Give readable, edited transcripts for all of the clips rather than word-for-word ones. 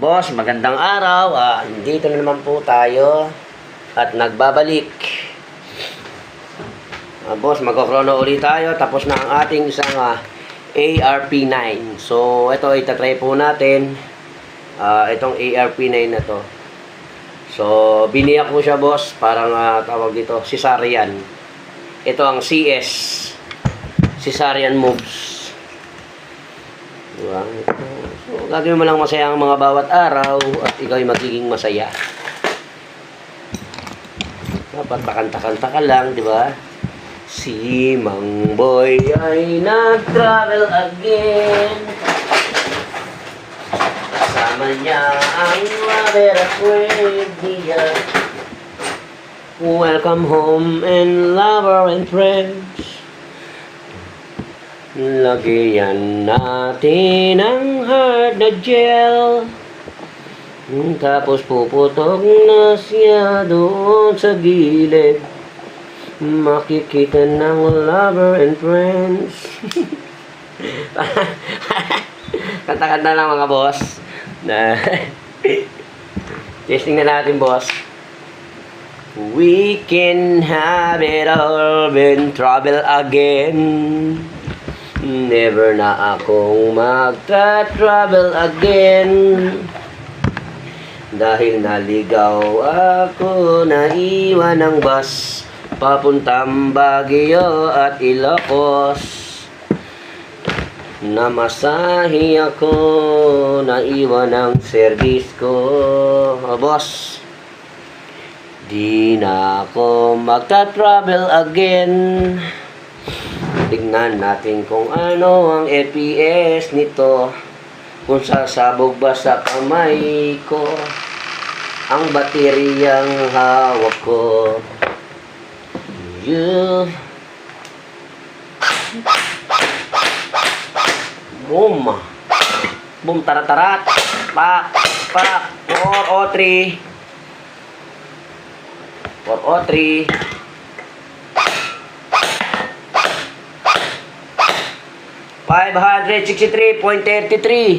Boss, magandang araw. Dito na naman po tayo at nagbabalik. Boss, magkokrono ulit tayo. Tapos na ang ating isang ARP9. So, ito itatry po natin. Itong ARP9 na to. So, biniyak ko siya, boss. Parang tawag dito, cesarean. Ito ang CS. Cesarean moves. Diba? So, gagawin mo lang masaya ang mga bawat araw at ikaw ay magiging masaya. Dapat pakanta-kanta ka lang, di ba? Si Mang Boy ay nag-travel again. Kasama niya ang lover at niya. Welcome home and lover and friends. Lagyan natin ang hard na gel. Tapos puputok na siya doon sa gilid. Makikita ng lover and friends. Kanta-kanta lang mga boss. Testing na natin, boss. We can have it all when trouble again. Never na akong magta-travel again. Dahil naligaw ako, naiwan ng bus papuntang Baguio at Ilocos. Namasahe ako, naiwan ng service ko. Boss, di na ako magta-travel again. Tignan natin kung ano ang FPS nito. Kung sasabog ba sa kamay ko ang bateryang hawak ko. Boom. Boom, tarat-tarat. Pak, pak. 403. 403. 563.33.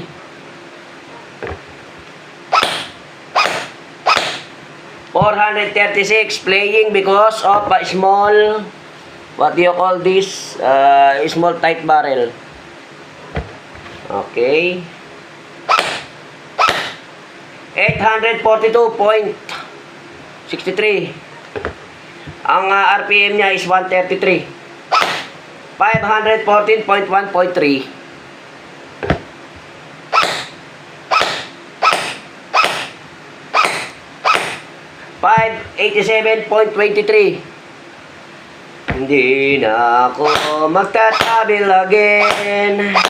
436 playing because of a small, what do you call this? Small tight barrel. Okay. 842.63. Ang RPM niya is 133. 514.1.3. 587.23. Hindi na ako magtatabil again.